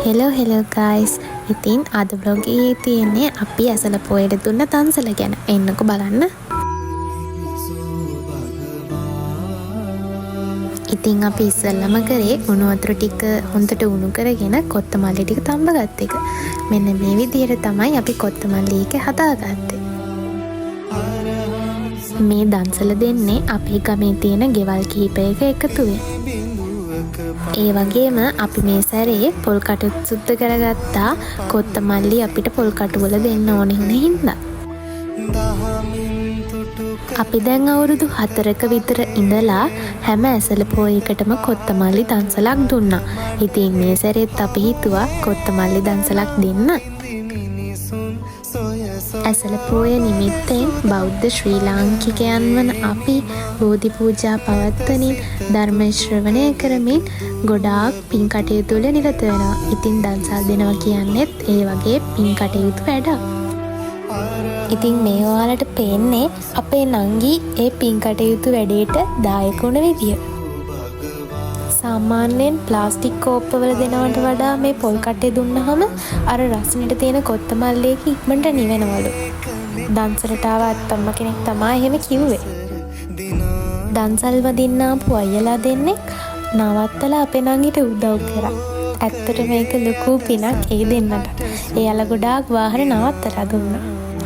Hello guys. ඉතින් අද vlog එකේ තියෙන්නේ අපි ඇසල පොයට දුන්න දන්සල ගැන. එන්නකෝ බලන්න. ඉතින් අපි ඉස්සෙල්ලම කරේ උණු වතුර ටික හොඳට උණු කරගෙන කොත්තමල්ලි ටික තඹගත් එක. මෙන්න මේ විදිහට තමයි අපි කොත්තමල්ලි එක හදාගත්තේ. මේ දන්සල දෙන්නේ අපේ ගමේ තියෙන ගෙවල් කිහිපයක එකතුවෙන්. ඒ වගේම අපි මේ සැරේ පොල් කටුත් සුද්ධ කරගත්තා. කොත්තමල්ලි අපිට පොල් කටුවල දෙන්න ඕනේ වුණ හින්දා. අපි දැන් අවුරුදු 4ක විතර ඉඳලා හැම ඇසල පොයකටම කොත්තමල්ලි දන්සලක් දුන්නා. ඉතින් මේ සැරේත් අපි හිතුවා කොත්තමල්ලි දන්සලක් දෙන්න. ඇසල පොය නිමිත්තෙන් බෞද්ධ ශ්‍රී ලාංකිකයන් වන අපි බෝධි පූජා පවත්වමින් ධර්ම ශ්‍රවණය කරමින් ගොඩාක් පින් කටයුතු වල නිරත වෙනවා. ඉතින් දන්සල් දෙනවා කියන්නේත් ඒ වගේ පින් කටයුතු වැඩක්. ඉතින් මේ ඔයාලට පේන්නේ අපේ නංගි ඒ පින් කටයුතු වැඩේට දායක වුණ විදිය. සාමාන්‍යයෙන් ප්ලාස්ටික් කෝප්පවල දෙනවට වඩා මේ පොල් කටේ දුන්නහම අර රස්නෙට තියෙන කොත්තමල්ලියක ඉක්මනට නිවෙනවලු. දන්සලට ආව අත්තම්ම කෙනෙක් තමයි එහෙම කිව්වේ. දන්සල් වදින්න ආපු අයියලා දෙන්නෙක් නවත්තලා අපේ නංගිට උදව් කරා. ඇත්තට මේක ලොකු පිනක් ඒ දෙන්නට. එයාලා ගොඩාක් වාහන නවත්තලා දුන්නා.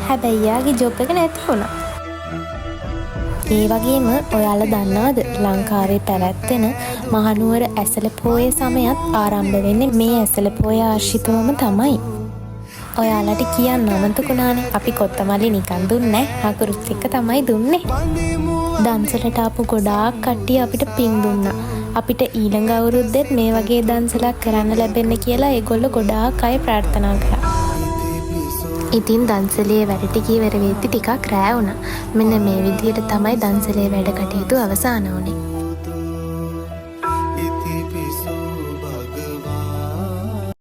හැබැයි යාගේ ජොබ් එක නැති වුණා. ඒ වගේම ඔයාලා දන්නවද ලංකාවේ පැවැත්වෙන මහනුවර ඇසල පෝය සමයත් ආරම්භ වෙන්නේ මේ ඇසල පෝය ආශ්‍රිතවම තමයි. ඔයාලට කියන්න අමතකුණානේ අපි කොත්තමල්ලි නිකන් දුන්නේ නැහැ. අකුරුත් එක්ක තමයි දුන්නේ. දන්සලට ආපු ගොඩාක් කට්ටිය අපිට පින් දුන්නා. අපිට ඊළඟ අවුරුද්දෙත් මේ වගේ දන්සලක් කරන්න ලැබෙන්න කියලා ඒගොල්ලෝ ගොඩාක් අය ප්‍රාර්ථනා කරා. ඉතින් දන්සලේ වැඩ ටික ඉවර වෙද්දි ටිකක් රෑ වුණා. මෙන්න මේ විදිහට තමයි දන්සලේ වැඩ කටයුතු අවසන් වුණේ.